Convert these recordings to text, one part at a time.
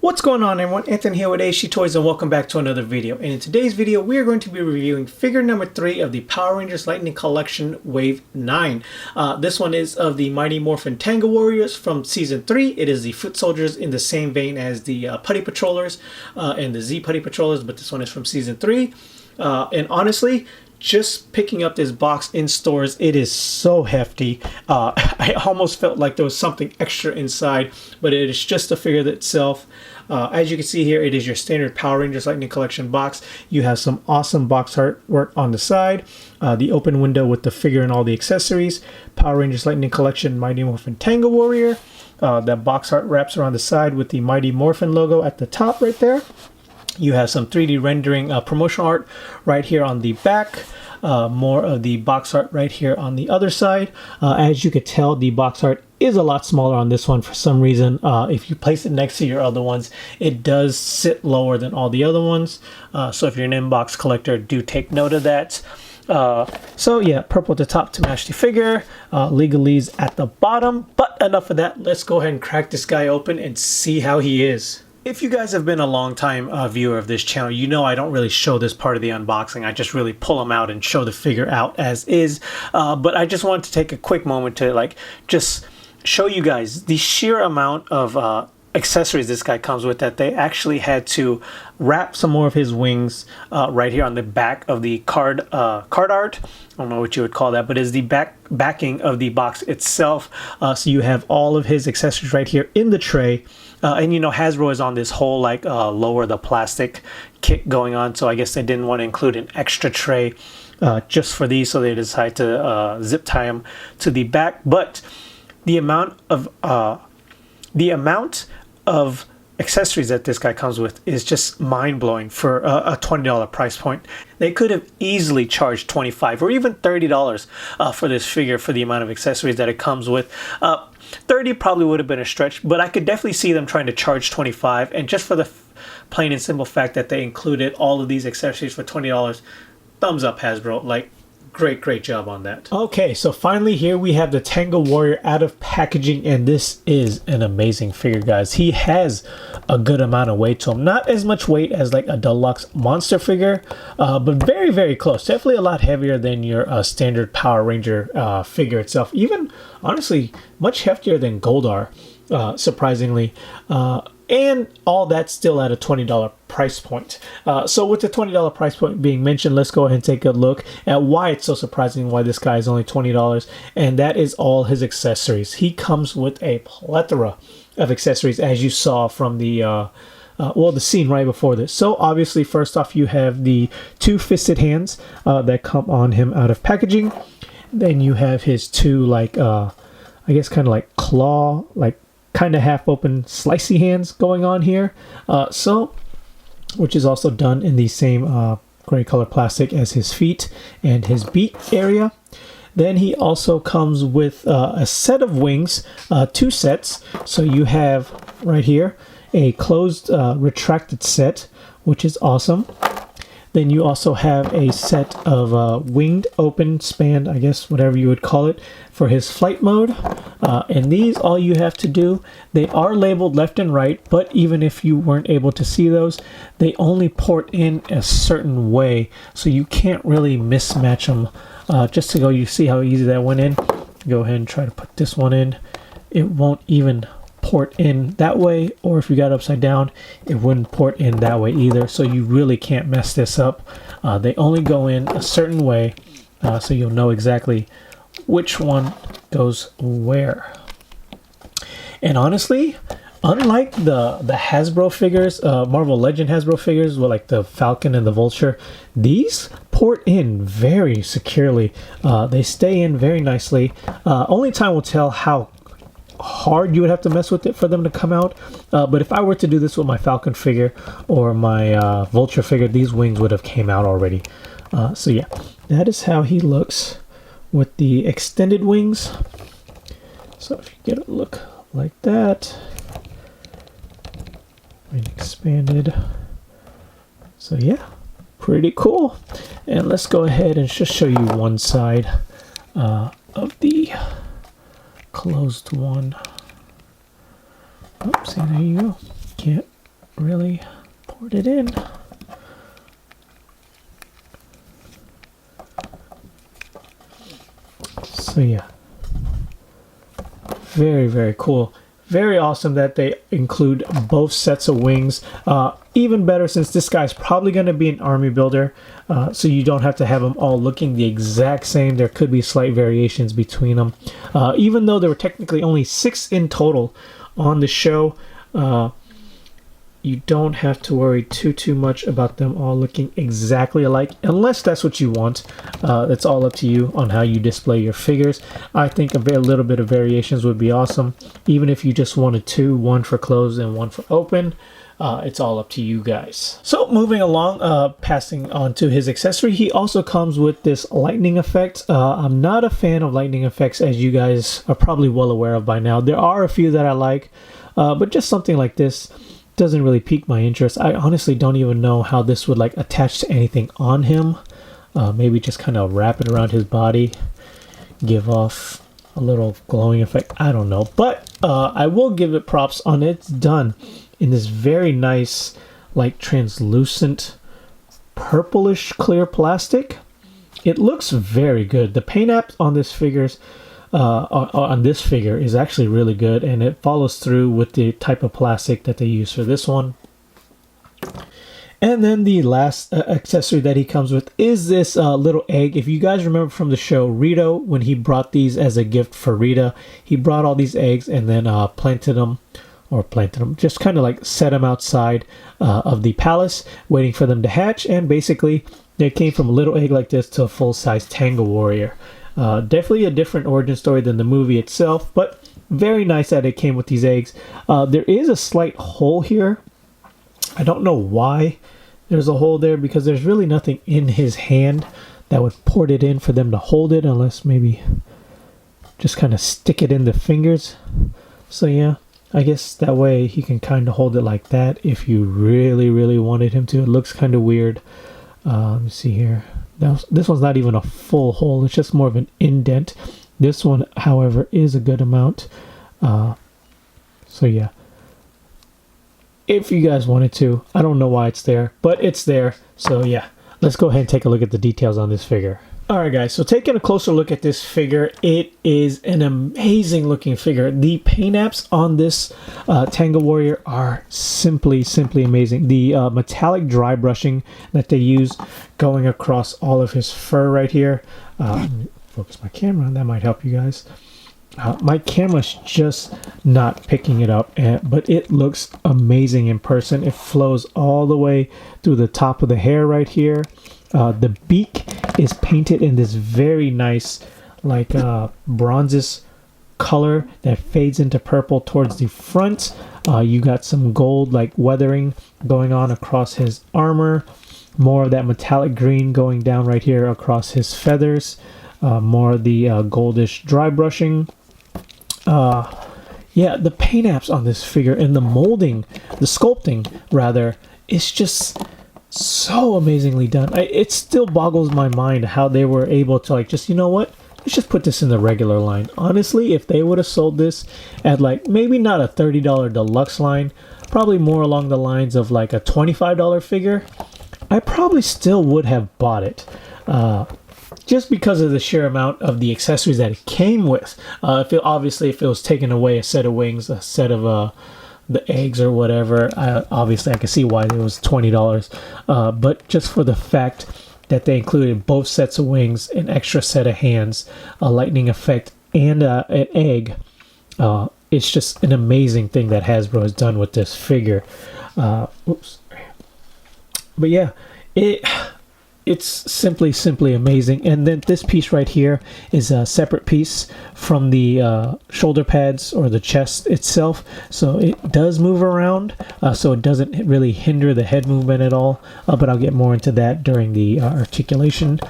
What's going on, everyone? Anthony here with AHD Toys, and welcome back to another video. And in today's video, we are going to be reviewing figure number 3 of the Power Rangers Lightning Collection Wave 9. This one is of the Mighty Morphin Tenga Warriors from Season 3. It is the foot soldiers in the same vein as the Putty Patrollers and the Z Putty Patrollers, but this one is from Season 3. And honestly, just picking up this box in stores, it is so hefty. I almost felt like there was something extra inside, but it is just the figure itself. As you can see here, it is your standard Power Rangers Lightning Collection box. You have some awesome box artwork on the side, the open window with the figure and all the accessories, Power Rangers Lightning Collection Mighty Morphin Tenga Warrior. That box art wraps around the side with the Mighty Morphin logo at the top right there. You have some 3D rendering promotional art right here on the back. More of the box art right here on the other side. As you could tell, the box art is a lot smaller on this one for some reason. If you place it next to your other ones, it does sit lower than all the other ones. So if you're an inbox collector, do take note of that. So yeah, purple at the top to match the figure, legalese at the bottom. But enough of that, let's go ahead and crack this guy open and see how he is. If you guys have been a long time viewer of this channel, you know I don't really show this part of the unboxing. I just really pull them out and show the figure out as is. But I just wanted to take a quick moment to just show you guys the sheer amount of accessories this guy comes with, that they actually had to wrap some more of his wings right here on the back of the card art. I don't know what you would call that, but is the backing of the box itself. So you have all of his accessories right here in the tray. And you know, Hasbro is on this whole lower the plastic kit going on, so I guess they didn't want to include an extra tray just for these, so they decided to zip tie them to the back. But the amount of accessories that this guy comes with is just mind-blowing for a $20 price point. They could have easily charged $25 or even $30 for this figure for the amount of accessories that it comes with. 30 probably would have been a stretch, but I could definitely see them trying to charge 25, and just for the plain and simple fact that they included all of these accessories for $20, thumbs up, Hasbro. Great job on that. Okay, so finally here we have the Tenga Warrior out of packaging, and this is an amazing figure, guys. He has a good amount of weight to him. Not as much weight as like a deluxe monster figure, but very close. Definitely a lot heavier than your standard Power Ranger figure itself. Even, honestly, much heftier than Goldar, surprisingly. And all that's still at a $20 price point. So with the $20 price point being mentioned, let's go ahead and take a look at why it's so surprising why this guy is only $20. And that is all his accessories. He comes with a plethora of accessories, as you saw from the the scene right before this. So obviously, first off, you have the 2 fisted hands that come on him out of packaging. Then you have his 2 I guess kind of like claw, kind of half open slicey hands going on here, which is also done in the same gray color plastic as his feet and his beak area. Then he also comes with a set of wings, 2 sets. So you have right here a closed retracted set, which is awesome. Then you also have a set of winged open span, I guess, whatever you would call it, for his flight mode. And these, all you have to do, they are labeled left and right, but even if you weren't able to see those, they only port in a certain way, so you can't really mismatch them. Just to go, you see how easy that went in? Go ahead and try to put this one in. It won't even port in that way, or if you got upside down, it wouldn't port in that way either, so you really can't mess this up. They only go in a certain way, so you'll know exactly which one goes where. And honestly, unlike the Hasbro figures, Marvel Legend Hasbro figures with like the Falcon and the Vulture, these port in very securely. They stay in very nicely. Only time will tell how hard you would have to mess with it for them to come out, but if I were to do this with my Falcon figure or my Vulture figure, these wings would have came out already. So yeah, that is how he looks with the extended wings. So if you get a look like that and expanded, so yeah, pretty cool. And let's go ahead and just show you one side of the closed one. Oh, see, there you go. Can't really poured it in. So yeah, very, very cool. Very awesome that they include both sets of wings. Even better since this guy's probably going to be an army builder, so you don't have to have them all looking the exact same. There could be slight variations between them. Even though there were technically only 6 in total on the show, you don't have to worry too much about them all looking exactly alike, unless that's what you want. It's all up to you on how you display your figures. I think a little bit of variations would be awesome, even if you just wanted 2, one for closed and one for open. It's all up to you guys. So moving along, passing on to his accessory, he also comes with this lightning effect. I'm not a fan of lightning effects, as you guys are probably well aware of by now. There are a few that I like, but just something like this doesn't really pique my interest. I honestly don't even know how this would like attach to anything on him. Maybe just kind of wrap it around his body, give off a little glowing effect. I don't know, but I will give it props on it's done in this very nice, like translucent, purplish clear plastic. It looks very good. The paint app on this figure is actually really good, and it follows through with the type of plastic that they use for this one. And then the last accessory that he comes with is this little egg. If you guys remember from the show, Rito, when he brought these as a gift for Rita, he brought all these eggs and then planted them, just kind of like set them outside of the palace, waiting for them to hatch. And basically, they came from a little egg like this to a full-size Tenga warrior. Definitely a different origin story than the movie itself, but very nice that it came with these eggs. There is a slight hole here. I don't know why there's a hole there, because there's really nothing in his hand that would port it in for them to hold it, unless maybe just kind of stick it in the fingers. So yeah, I guess that way he can kind of hold it like that if you really wanted him to. It looks kind of weird. Let me see here. This one's not even a full hole, it's just more of an indent. This one, however, is a good amount. So yeah, if you guys wanted to, I don't know why it's there, but it's there. So yeah, let's go ahead and take a look at the details on this figure. Alright guys, so taking a closer look at this figure, it is an amazing looking figure. The paint apps on this Tenga Warrior are simply amazing. The metallic dry brushing that they use going across all of his fur right here. Focus my camera, that might help you guys. My camera's just not picking it up, but it looks amazing in person. It flows all the way through the top of the hair right here. The beak is painted in this very nice, like bronzes color that fades into purple towards the front. You got some gold like weathering going on across his armor. More of that metallic green going down right here across his feathers. More of the goldish dry brushing. Yeah, the paint apps on this figure and the molding, the sculpting rather, is just so amazingly done. It still boggles my mind how they were able to like just, you know what, let's just put this in the regular line. Honestly, if they would have sold this at like maybe not a $30 deluxe line, probably more along the lines of like a $25 figure, I probably still would have bought it. Just because of the sheer amount of the accessories that it came with. Obviously, if it was taking away a set of wings, a set of the eggs or whatever, obviously I can see why it was $20. But just for the fact that they included both sets of wings, an extra set of hands, a lightning effect, and an egg, it's just an amazing thing that Hasbro has done with this figure. Oops. But yeah, it's simply amazing. And then this piece right here is a separate piece from the shoulder pads or the chest itself, so it does move around, so it doesn't really hinder the head movement at all, but I'll get more into that during the articulation.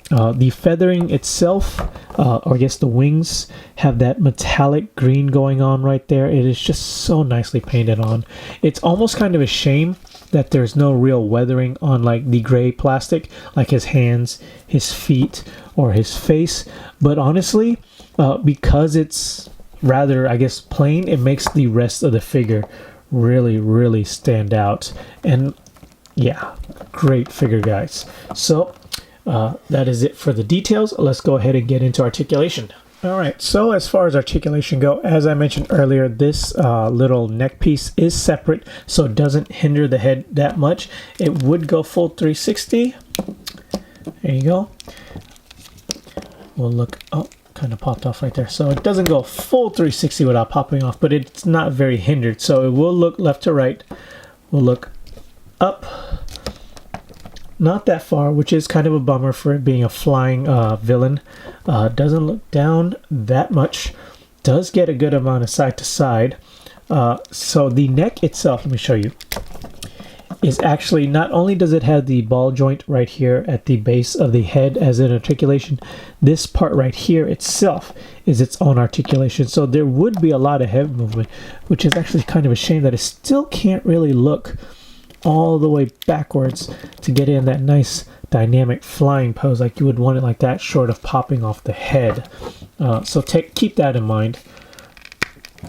The feathering itself, or I guess the wings, have that metallic green going on right there. It is just so nicely painted on. It's almost kind of a shame that there's no real weathering on like the gray plastic, like his hands, his feet, or his face. But honestly, because it's rather, I guess, plain, it makes the rest of the figure really stand out. And yeah, great figure, guys. So that is it for the details. Let's go ahead and get into articulation. All right, so as far as articulation go, as I mentioned earlier, this little neck piece is separate, so it doesn't hinder the head that much. It would go full 360. There you go. We'll look, oh, kind of popped off right there. So it doesn't go full 360 without popping off, but it's not very hindered. So it will look left to right. We'll look up. Not that far, which is kind of a bummer for it being a flying villain. Doesn't look down that much. Does get a good amount of side to side. So the neck itself, let me show you, is actually, not only does it have the ball joint right here at the base of the head as an articulation, this part right here itself is its own articulation. So there would be a lot of head movement, which is actually kind of a shame that it still can't really look all the way backwards to get in that nice dynamic flying pose like you would want it like that, short of popping off the head. So keep that in mind.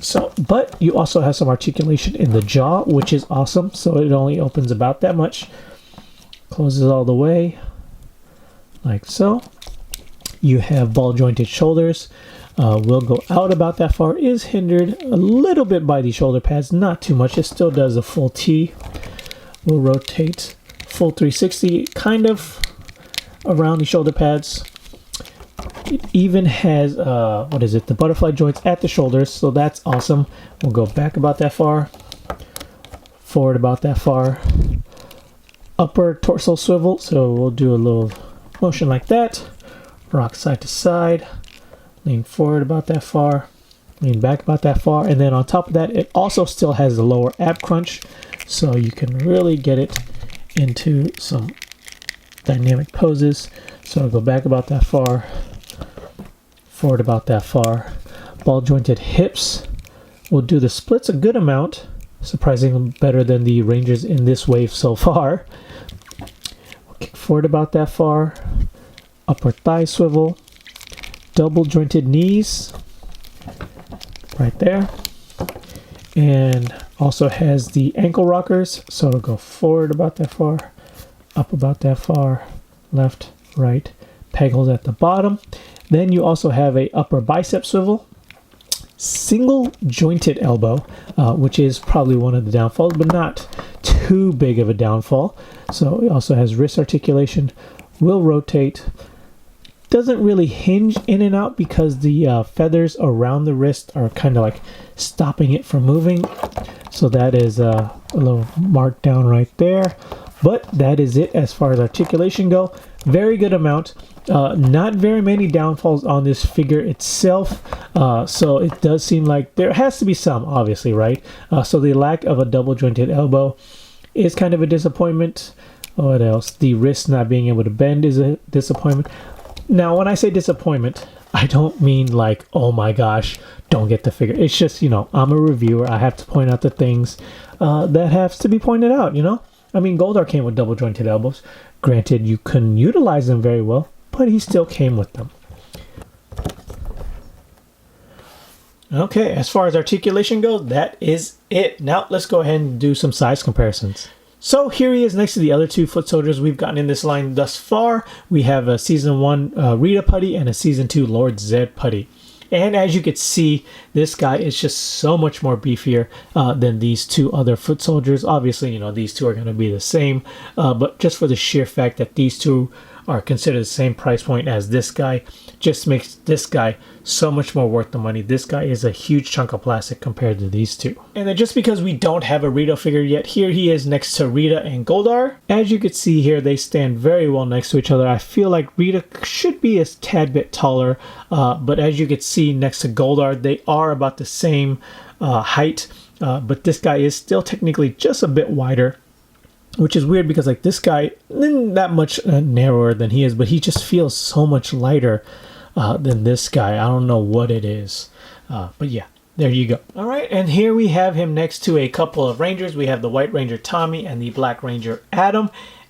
So, but you also have some articulation in the jaw, which is awesome. So it only opens about that much, closes all the way like so. You have ball jointed shoulders. Will go out about that far, is hindered a little bit by the shoulder pads, not too much. It still does a full T. Will rotate full 360, kind of around the shoulder pads. It even has, what is it, the butterfly joints at the shoulders, so that's awesome. We'll go back about that far, forward about that far, upper torso swivel, so we'll do a little motion like that, rock side to side, lean forward about that far, lean back about that far, and then on top of that, it also still has the lower ab crunch, so you can really get it into some dynamic poses. So I'll go back about that far, forward about that far. Ball jointed hips. We'll do the splits a good amount, surprisingly better than the Rangers in this wave so far. We'll kick forward about that far. Upper thigh swivel. Double jointed knees. Right there. And also has the ankle rockers, so it'll go forward about that far, up about that far, left, right, peg holes at the bottom. Then you also have a upper bicep swivel, single jointed elbow, which is probably one of the downfalls, but not too big of a downfall. So it also has wrist articulation, will rotate, doesn't really hinge in and out because the feathers around the wrist are kind of like stopping it from moving. So that is a little mark down right there. But that is it as far as articulation go. Very good amount. Not very many downfalls on this figure itself. So it does seem like there has to be some, obviously, right? So the lack of a double jointed elbow is kind of a disappointment. What else? The wrist not being able to bend is a disappointment. Now, when I say disappointment, I don't mean like, oh my gosh, don't get the figure. It's just, you know, I'm a reviewer. I have to point out the things that have to be pointed out, you know? I mean, Goldar came with double jointed elbows. Granted, you couldn't utilize them very well, but he still came with them. Okay, as far as articulation goes, that is it. Now, let's go ahead and do some size comparisons. So here he is next to the other two foot soldiers we've gotten in this line thus far. We have a Season 1 Rita Putty and a Season 2 Lord Zed Putty. And as you can see, this guy is just so much more beefier than these two other foot soldiers. Obviously, you know, these two are going to be the same. But just for the sheer fact that these two are considered the same price point as this guy, just makes this guy so much more worth the money. This guy is a huge chunk of plastic compared to these two. And then just because we don't have a Rita figure yet, here he is next to Rita and Goldar. As you can see here, they stand very well next to each other. I feel like Rita should be a tad bit taller, but as you can see next to Goldar, they are about the same height, but this guy is still technically just a bit wider, which is weird because like this guy isn't that much narrower than he is, but he just feels so much lighter than this guy. I don't know what it is, but yeah, there you go. All right, and here we have him next to a couple of Rangers. We have the White Ranger Tommy and the Black Ranger Adam.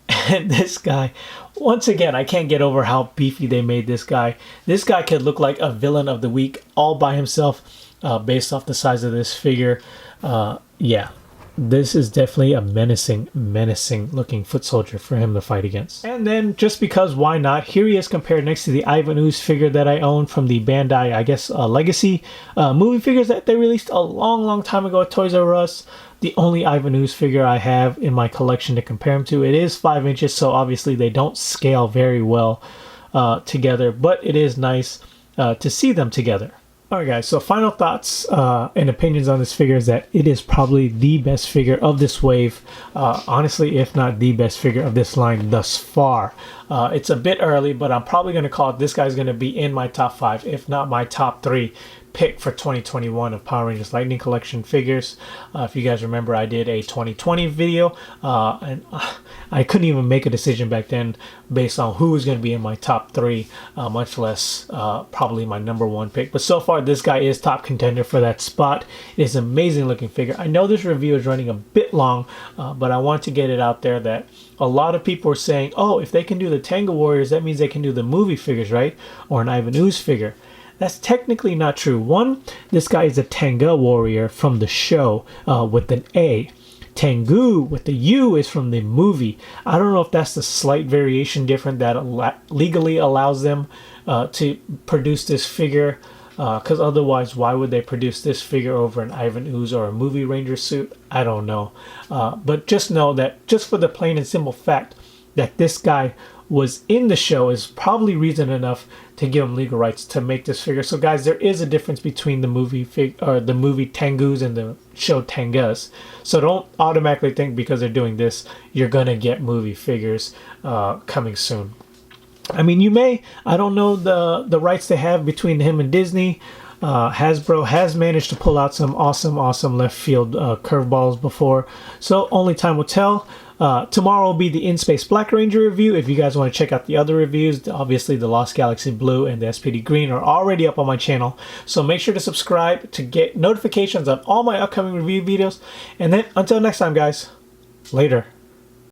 And this guy, once again, I can't get over how beefy they made this guy. This guy could look like a villain of the week all by himself, based off the size of this figure. Yeah, this is definitely a menacing looking foot soldier for him to fight against. And then just because why not, here he is compared next to the Ivan Ooze figure that I own from the Bandai, I guess, Legacy movie figures that they released a long time ago at Toys R Us. The only Ivan Ooze figure I have in my collection to compare him to. It is 5 inches, so obviously they don't scale very well together, but it is nice to see them together. Alright guys, so final thoughts and opinions on this figure is that it is probably the best figure of this wave. Honestly, if not the best figure of this line thus far. It's a bit early, but I'm probably going to call it, this guy's going to be in my top 5, if not my top 3 pick for 2021 of Power Rangers Lightning Collection figures. If you guys remember, I did a 2020 video and I couldn't even make a decision back then based on who was going to be in my top 3, much less probably my number 1 pick. But so far, this guy is top contender for that spot. It is an amazing looking figure. I know this review is running a bit long, but I want to get it out there that a lot of people are saying, oh, if they can do the Tenga Warriors, that means they can do the movie figures, right? Or an Ivan Ooze figure. That's technically not true. One, this guy is a Tenga warrior from the show with an A. Tengu with the U is from the movie. I don't know if that's the slight variation different that legally allows them to produce this figure. Because otherwise, why would they produce this figure over an Ivan Ooze or a movie ranger suit? I don't know. But just know that just for the plain and simple fact that this guy was in the show is probably reason enough to give him legal rights to make this figure. So guys, there is a difference between the movie the movie Tengus and the show Tengas. So don't automatically think because they're doing this, you're gonna get movie figures coming soon. I mean, you may. I don't know the rights they have between him and Disney. Hasbro has managed to pull out some awesome left field curveballs before. So only time will tell. Tomorrow will be the In Space Black Ranger review. If you guys want to check out the other reviews, obviously the Lost Galaxy Blue and the SPD Green are already up on my channel. So make sure to subscribe to get notifications on all my upcoming review videos. And then until next time, guys, later.